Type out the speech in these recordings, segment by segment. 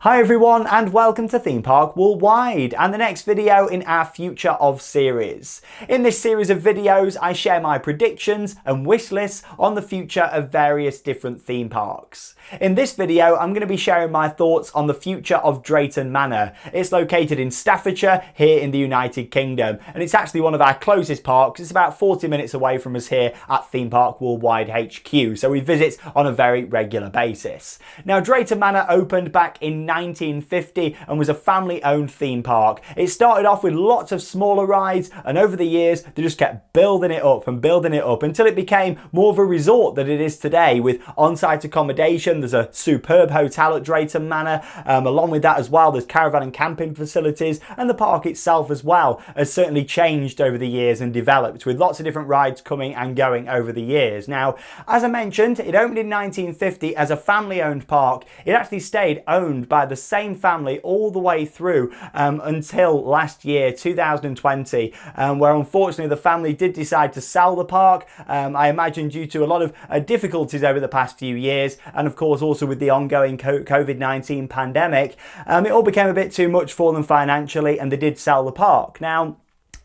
Hi everyone and welcome to Theme Park Worldwide and the next video in our Future Of series. In this series of videos I share my predictions and wish lists on the future of various different theme parks. In this video I'm going to be sharing my thoughts on the future of Drayton Manor. It's located in Staffordshire here in the United Kingdom and it's actually one of our closest parks. It's about 40 minutes away from us here at Theme Park Worldwide HQ, so we visit on a very regular basis. Now Drayton Manor opened back in 1950 and was a family-owned theme park. It started off with lots of smaller rides and over the years they just kept building it up until it became more of a resort than it is today, with on-site accommodation. There's a superb hotel at Drayton Manor. Along with that as well, there's caravan and camping facilities, and the park itself as well has certainly changed over the years and developed, with lots of different rides coming and going over the years. Now, as I mentioned, it opened in 1950 as a family-owned park. It actually stayed owned by the same family all the way through until last year, 2020, where unfortunately the family did decide to sell the park. I imagine due to a lot of difficulties over the past few years, and of course also with the ongoing COVID-19 pandemic, it all became a bit too much for them financially and they did sell the park. Now,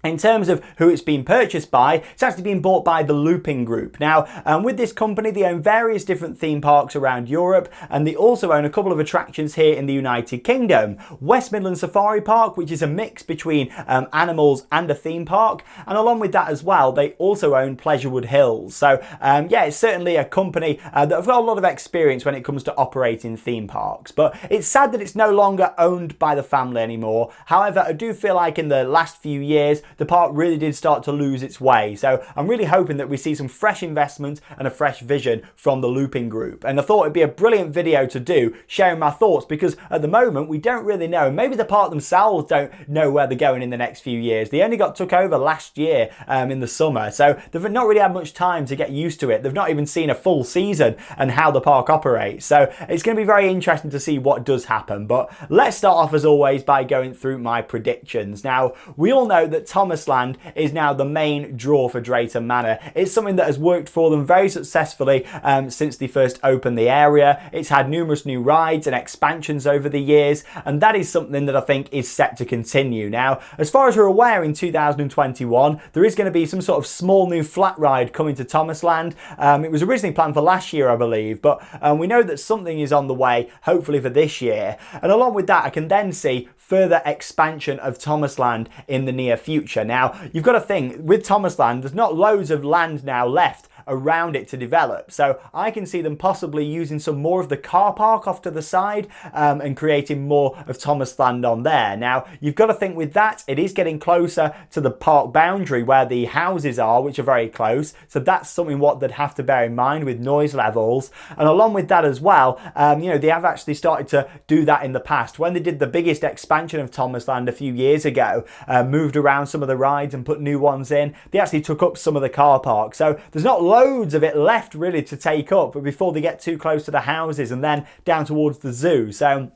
in terms of who it's been purchased by, it's actually been bought by the Looping Group. Now, with this company, they own various different theme parks around Europe, and they also own a couple of attractions here in the United Kingdom. West Midlands Safari Park, which is a mix between animals and a theme park, and along with that as well, they also own Pleasurewood Hills. So, yeah, it's certainly a company that have got a lot of experience when it comes to operating theme parks. But it's sad that it's no longer owned by the family anymore. However, I do feel like in the last few years, the park really did start to lose its way. So I'm really hoping that we see some fresh investment and a fresh vision from the Looping Group. And I thought it'd be a brilliant video to do, sharing my thoughts, because at the moment we don't really know. Maybe the park themselves don't know where they're going in the next few years. They only got took over last year in the summer, so they've not really had much time to get used to it. They've not even seen a full season and how the park operates. So it's going to be very interesting to see what does happen. But let's start off as always by going through my predictions. Now, we all know that Thomasland is now the main draw for Drayton Manor. It's something that has worked for them very successfully since they first opened the area. It's had numerous new rides and expansions over the years, and that is something that I think is set to continue. Now, as far as we're aware, in 2021 there is going to be some sort of small new flat ride coming to Thomasland. It was originally planned for last year, I believe, but we know that something is on the way, hopefully for this year. And along with that, I can then see further expansion of Thomasland in the near future. Now, you've got to think, with Thomasland, there's not loads of land now left around it to develop, so I can see them possibly using some more of the car park off to the side and creating more of Thomasland on there. Now, you've got to think with that, it is getting closer to the park boundary where the houses are, which are very close, so that's something what they'd have to bear in mind with noise levels. And along with that as well, you know, they have actually started to do that in the past. When they did the biggest expansion of Thomasland a few years ago, moved around some of the rides and put new ones in, they actually took up some of the car park, so there's not loads of it left really to take up before they get too close to the houses and then down towards the zoo. So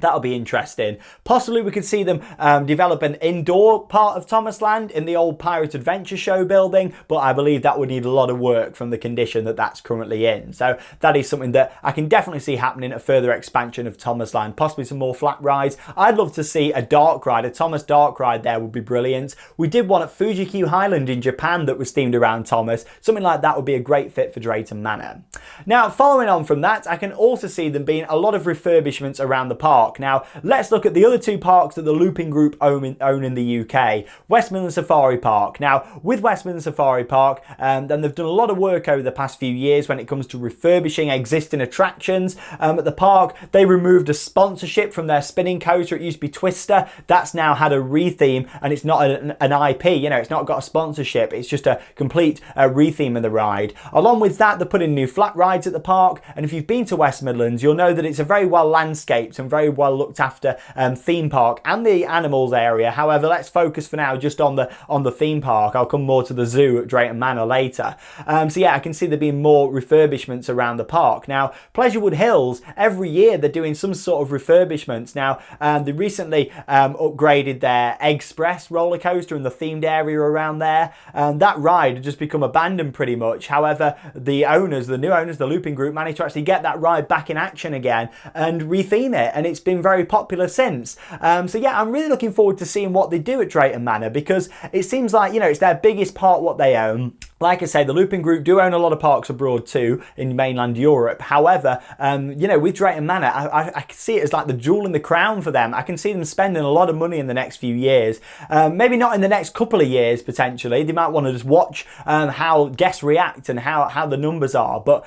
that'll be interesting. Possibly we could see them develop an indoor part of Thomasland in the old Pirate Adventure Show building, but I believe that would need a lot of work from the condition that that's currently in. So that is something that I can definitely see happening, a further expansion of Thomasland, possibly some more flat rides. I'd love to see a dark ride, a Thomas dark ride there would be brilliant. We did one at Fuji-Q Highland in Japan that was themed around Thomas. Something like that would be a great fit for Drayton Manor. Now, following on from that, I can also see them being a lot of refurbishments around the park. Now, let's look at the other two parks that the Looping Group own in the UK. West Midlands Safari Park. Now, with West Midlands Safari Park, then they've done a lot of work over the past few years when it comes to refurbishing existing attractions. At the park, they removed a sponsorship from their spinning coaster. It used to be Twister. That's now had a retheme, and it's not an IP, you know, it's not got a sponsorship. It's just a complete retheme of the ride. Along with that, they put in new flat rides at the park, and if you've been to West Midlands, you'll know that it's a very well landscaped and very well looked after theme park and the animals area. However, let's focus for now just on the theme park. I'll come more to the zoo at Drayton Manor later. So yeah, I can see there being more refurbishments around the park. Now, Pleasurewood Hills, every year they're doing some sort of refurbishments. Now, they recently upgraded their Express roller coaster in the themed area around there. That ride had just become abandoned pretty much. However, the new owners, the Looping Group, managed to actually get that ride back in action again and retheme it, and it's been very popular since. So yeah, I'm really looking forward to seeing what they do at Drayton Manor, because it seems like, you know, it's their biggest park what they own. Like I say, the Looping Group do own a lot of parks abroad too, in mainland Europe. However, you know, with Drayton Manor, I can see it as like the jewel in the crown for them. I can see them spending a lot of money in the next few years. Maybe not in the next couple of years, potentially. They might want to just watch how guests react and how the numbers are. But,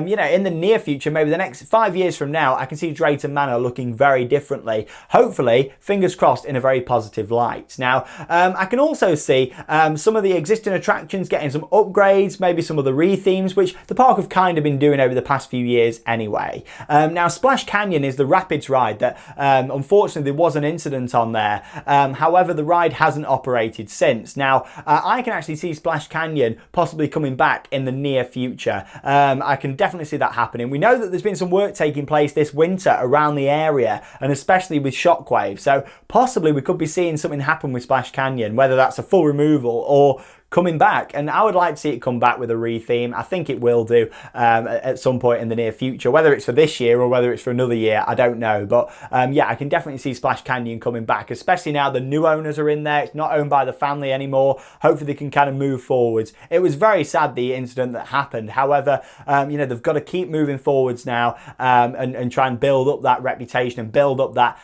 you know, in the near future, maybe the next 5 years from now, I can see Drayton Manor looking very differently. Hopefully, fingers crossed, in a very positive light. Now, I can also see some of the existing attractions getting some upgrades, maybe some of the re-themes, which the park have kind of been doing over the past few years anyway. Now, Splash Canyon is the Rapids ride that, unfortunately, there was an incident on there. However, the ride hasn't operated since. Now, I can actually see Splash Canyon possibly coming back in the near future. I can definitely see that happening. We know that there's been some work taking place this winter around the area, and especially with Shockwave. So possibly we could be seeing something happen with Splash Canyon, whether that's a full removal or coming back. And I would like to see it come back with a re-theme. I think it will do at some point in the near future. Whether it's for this year or whether it's for another year, I don't know. But yeah, I can definitely see Splash Canyon coming back, especially now the new owners are in there. It's not owned by the family anymore. Hopefully they can kind of move forwards. It was very sad, the incident that happened. However, you know, they've got to keep moving forwards now, and try and build up that reputation and build up that,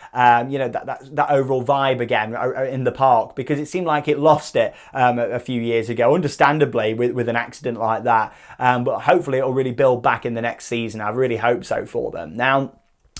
you know, that overall vibe again in the park, because it seemed like it lost it a few years ago, understandably, with an accident like that. But hopefully it'll really build back in the next season. I really hope so for them. Now,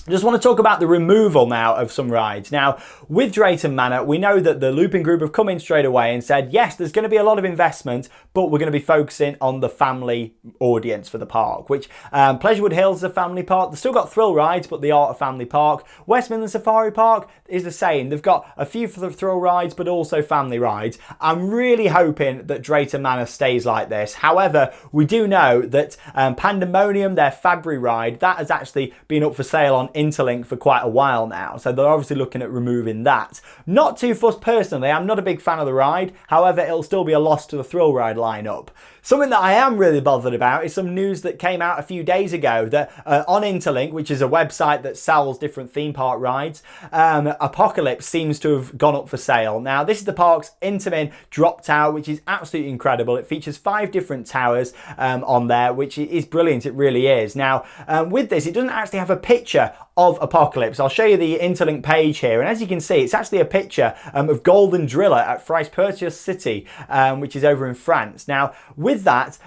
I just want to talk about the removal now of some rides. Now, with Drayton Manor, we know that the Looping Group have come in straight away and said, yes, there's going to be a lot of investment, but we're going to be focusing on the family audience for the park, which Pleasurewood Hills is a family park. They've still got thrill rides, but they are a family park. West Midland Safari Park is the same. They've got a few for the thrill rides, but also family rides. I'm really hoping that Drayton Manor stays like this. However, we do know that Pandemonium, their Fabry ride, that has actually been up for sale on Interlink for quite a while now, so they're obviously looking at removing that. Not too fussed personally, I'm not a big fan of the ride. However, it'll still be a loss to the thrill ride lineup. Something that I am really bothered about is some news that came out a few days ago that on Interlink, which is a website that sells different theme park rides, Apocalypse seems to have gone up for sale. Now, this is the park's Intamin drop tower, which is absolutely incredible. It features 5 different towers on there, which is brilliant. It really is. Now, with this, it doesn't actually have a picture of Apocalypse. I'll show you the Interlink page here, and as you can see, it's actually a picture of Golden Driller at Freispurtius City, which is over in France. Now, with that,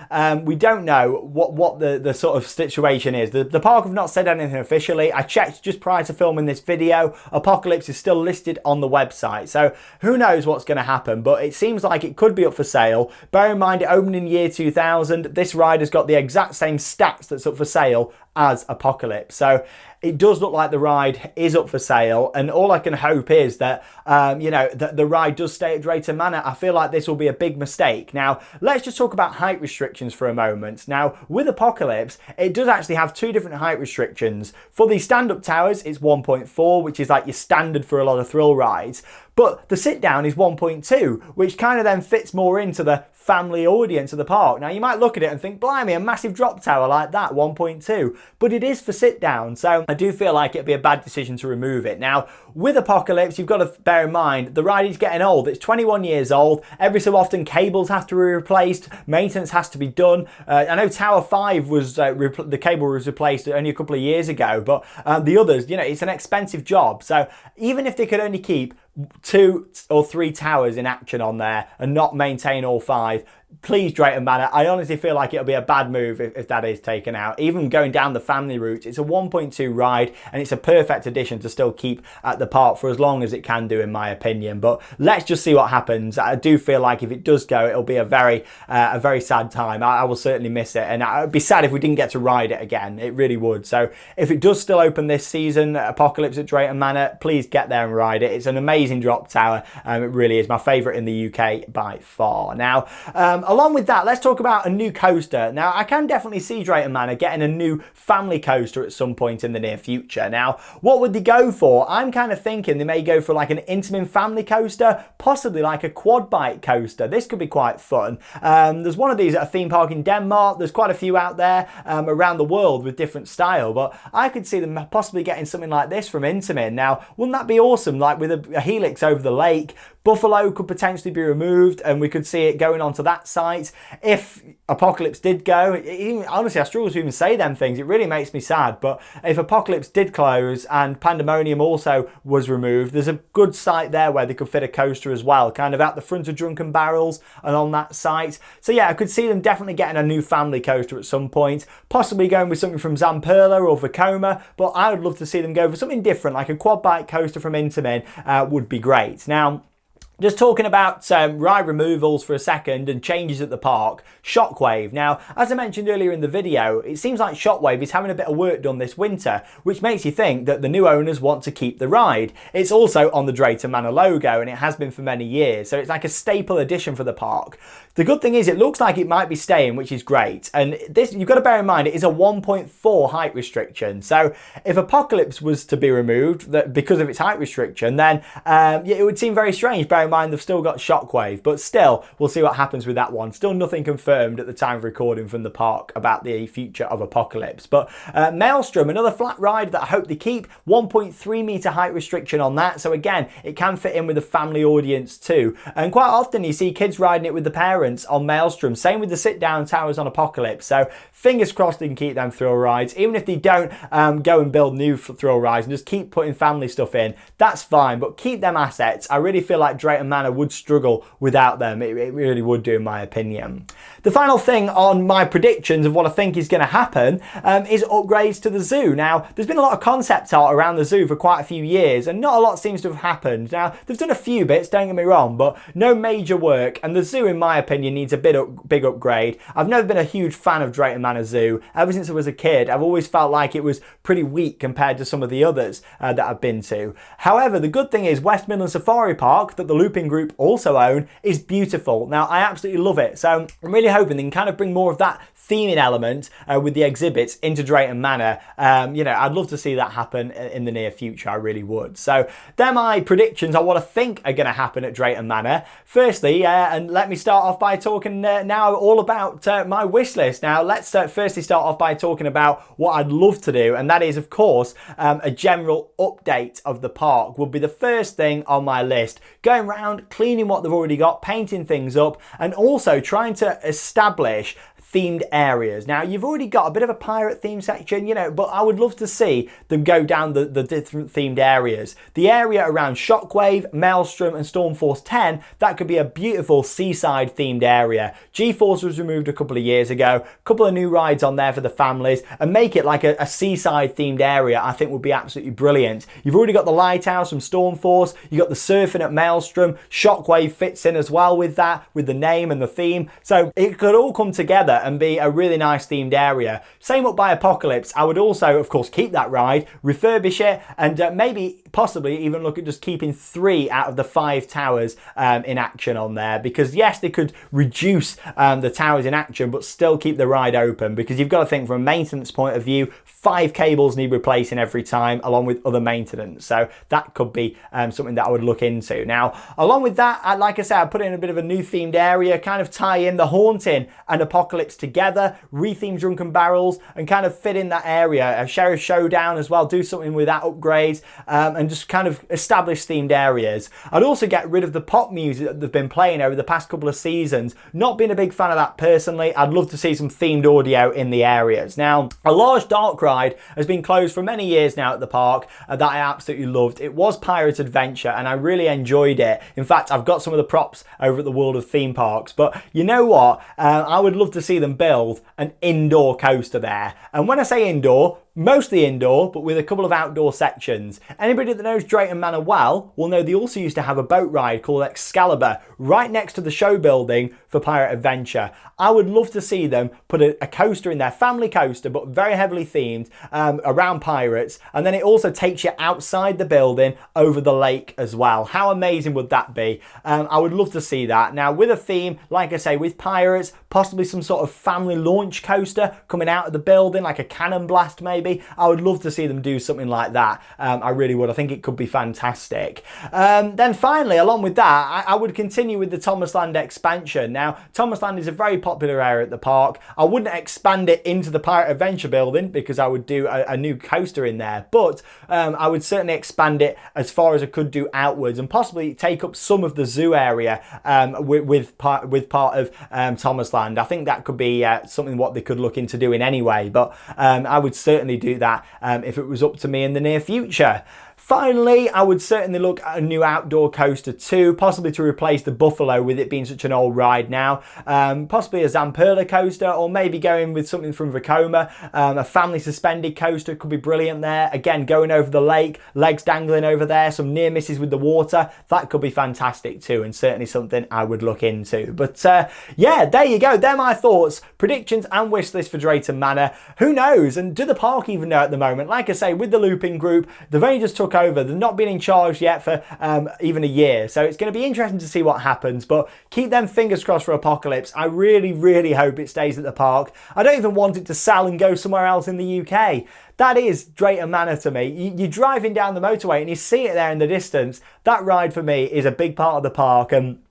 we don't know what the sort of situation is. The park have not said anything officially. I checked just prior to filming this video. Apocalypse is still listed on the website, so who knows what's going to happen, but it seems like it could be up for sale. Bear in mind, it opened in year 2000. This ride has got the exact same stats that's up for sale as Apocalypse, so it does look like the ride is up for sale, and all I can hope is that you know, the ride does stay at Drayton Manor. I feel like this will be a big mistake. Now, let's just talk about height restrictions for a moment. Now, with Apocalypse, it does actually have 2 different height restrictions. For the stand-up towers, it's 1.4, which is like your standard for a lot of thrill rides. But the sit-down is 1.2, which kind of then fits more into the family audience of the park. Now, you might look at it and think, blimey, a massive drop tower like that, 1.2. But it is for sit-down, so I do feel like it'd be a bad decision to remove it. Now, with Apocalypse, you've got to bear in mind, the ride is getting old. It's 21 years old. Every so often, cables have to be replaced. Maintenance has to be done. I know Tower 5 was, the cable was replaced only a couple of years ago, but the others, you know, it's an expensive job. So even if they could only keep 2 or 3 towers in action on there and not maintain all 5, please, Drayton Manor, I honestly feel like it'll be a bad move if that is taken out. Even going down the family route, it's a 1.2 ride, and it's a perfect addition to still keep at the park for as long as it can do, in my opinion. But let's just see what happens. I do feel like if it does go, it'll be a very sad time. I will certainly miss it, and it would be sad if we didn't get to ride it again. It really would. So if it does still open this season, Apocalypse at Drayton Manor, please get there and ride it. It's an amazing drop tower. It really is my favourite in the UK by far. Now, Along with that, let's talk about a new coaster. Now, I can definitely see Drayton Manor getting a new family coaster at some point in the near future. Now, what would they go for? I'm kind of thinking they may go for like an Intamin family coaster, possibly like a quad bike coaster. This could be quite fun. There's one of these at a theme park in Denmark. There's quite a few out there around the world with different style, but I could see them possibly getting something like this from Intamin. Now, wouldn't that be awesome? Like with a helix over the lake, Buffalo could potentially be removed and we could see it going onto that site. If Apocalypse did go, honestly, I struggle to even say them things. It really makes me sad. But if Apocalypse did close and Pandemonium also was removed, there's a good site there where they could fit a coaster as well, kind of out the front of Drunken Barrels and on that site. So yeah, I could see them definitely getting a new family coaster at some point, possibly going with something from Zamperla or Vekoma, but I would love to see them go for something different, like a quad bike coaster from Intamin would be great. Now, just talking about ride removals for a second and changes at the park, Shockwave. Now, as I mentioned earlier in the video, it seems like Shockwave is having a bit of work done this winter, which makes you think that the new owners want to keep the ride. It's also on the Drayton Manor logo, and it has been for many years, so it's like a staple addition for the park. The good thing is it looks like it might be staying, which is great. And this, you've got to bear in mind, it is a 1.4 height restriction. So if Apocalypse was to be removed because of its height restriction, then yeah, it would seem very strange. Bear in mind, they've still got Shockwave, but still, we'll see what happens with that one. Still nothing confirmed at the time of recording from the park about the future of Apocalypse. But Maelstrom, another flat ride that I hope they keep, 1.3 meter height restriction on that. So again, it can fit in with a family audience too. And quite often you see kids riding it with the parents on Maelstrom. Same with the sit-down towers on Apocalypse. So fingers crossed they can keep them thrill rides. Even if they don't go and build new thrill rides and just keep putting family stuff in, that's fine. But keep them assets. I really feel like Drayton Manor would struggle without them. It really would do, in my opinion. The final thing on my predictions of what I think is going to happen is upgrades to the zoo. Now, there's been a lot of concept art around the zoo for quite a few years, and not a lot seems to have happened. Now, they've done a few bits, don't get me wrong, but no major work, and the zoo, in my opinion, needs a big upgrade. I've never been a huge fan of Drayton Manor Zoo. Ever since I was a kid, I've always felt like it was pretty weak compared to some of the others that I've been to. However, the good thing is West Midland Safari Park, that the Looping Group also own, is beautiful. Now, I absolutely love it, so I'm really hoping they can kind of bring more of that theming element with the exhibits into Drayton Manor. You know, I'd love to see that happen in the near future. I really would. So they're my predictions on what I think are going to happen at Drayton Manor. Firstly, and let me start off by talking now all about my wish list. Now, let's firstly start off by talking about what I'd love to do, and that is, of course, a general update of the park would be the first thing on my list. Going around, cleaning what they've already got, painting things up, and also trying to establish themed areas. Now, you've already got a bit of a pirate theme section, you know, but I would love to see them go down the different themed areas. The area around Shockwave, Maelstrom and Stormforce 10, that could be a beautiful seaside themed area. G-Force was removed a couple of years ago, a couple of new rides on there for the families, and make it like a seaside themed area I think would be absolutely brilliant. You've already got the lighthouse from Stormforce, you've got the surfing at Maelstrom, Shockwave fits in as well with that, with the name and the theme, so it could all come together and be a really nice themed area. Same up by Apocalypse. I would also, of course, keep that ride, refurbish it, and maybe possibly even look at just keeping 3 out of the 5 towers in action on there, because yes, they could reduce the towers in action but still keep the ride open, because you've got to think from a maintenance point of view, 5 cables need replacing every time along with other maintenance, so that could be something that I would look into. Now, along with that, like I said, I put in a bit of a new themed area, kind of tie in the Haunting and Apocalypse together, retheme Drunken Barrels, and kind of fit in that area. A Sheriff Showdown as well, do something with that upgrade, and just kind of establish themed areas. I'd also get rid of the pop music that they've been playing over the past couple of seasons. Not been a big fan of that personally. I'd love to see some themed audio in the areas. Now, a large dark ride has been closed for many years now at the park that I absolutely loved. It was Pirate Adventure and I really enjoyed it. In fact, I've got some of the props over at the World of Theme Parks, but you know what? I would love to see them build an indoor coaster there. And when I say indoor, mostly indoor, but with a couple of outdoor sections. Anybody that knows Drayton Manor well will know they also used to have a boat ride called Excalibur right next to the show building for Pirate Adventure. I would love to see them put a coaster in there, family coaster, but very heavily themed around pirates, and then it also takes you outside the building over the lake as well. How amazing would that be? I would love to see that. Now, with a theme, like I say, with pirates, possibly some sort of family launch coaster coming out of the building, like a cannon blast maybe. I would love to see them do something like that. I really would. I think it could be fantastic. Then finally, along with that, I would continue with the Thomas Land expansion. Now, Thomas Land is a very popular area at the park. I wouldn't expand it into the Pirate Adventure building because I would do a new coaster in there, but I would certainly expand it as far as I could do outwards and possibly take up some of the zoo area with part of Thomas Land. I think that could be something what they could look into doing anyway, but I would certainly do that if it was up to me in the near future. Finally, I would certainly look at a new outdoor coaster too, possibly to replace the Buffalo with it being such an old ride now. Possibly a Zamperla coaster, or maybe going with something from Vekoma. A family suspended coaster could be brilliant there. Again, going over the lake, legs dangling over there, some near misses with the water. That could be fantastic too, and certainly something I would look into. But yeah, there you go. They're my thoughts, predictions and wish list for Drayton Manor. Who knows? And do the park even know at the moment? Like I say, with the looping group, they've only just took over. They've not been in charge yet for even a year, so it's going to be interesting to see what happens, but keep them fingers crossed for Apocalypse. I really, really hope it stays at the park. I don't even want it to sell and go somewhere else in the UK. That is Drayton Manor to me. You're driving down the motorway and you see it there in the distance. That ride for me is a big part of the park, and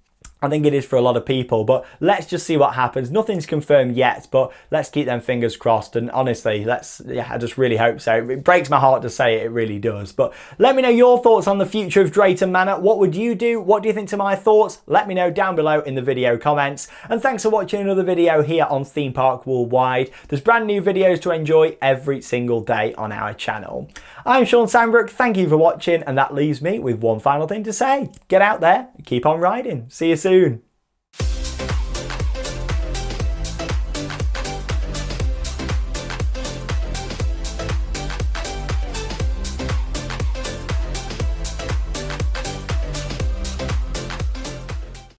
I think it is for a lot of people, but let's just see what happens. Nothing's confirmed yet, but let's keep them fingers crossed. And honestly, I just really hope so. It breaks my heart to say it, it really does. But let me know your thoughts on the future of Drayton Manor. What would you do? What do you think to my thoughts? Let me know down below in the video comments. And thanks for watching another video here on Theme Park Worldwide. There's brand new videos to enjoy every single day on our channel. I'm Sean Sandbrook. Thank you for watching, and that leaves me with one final thing to say. Get out there, keep on riding. See you soon.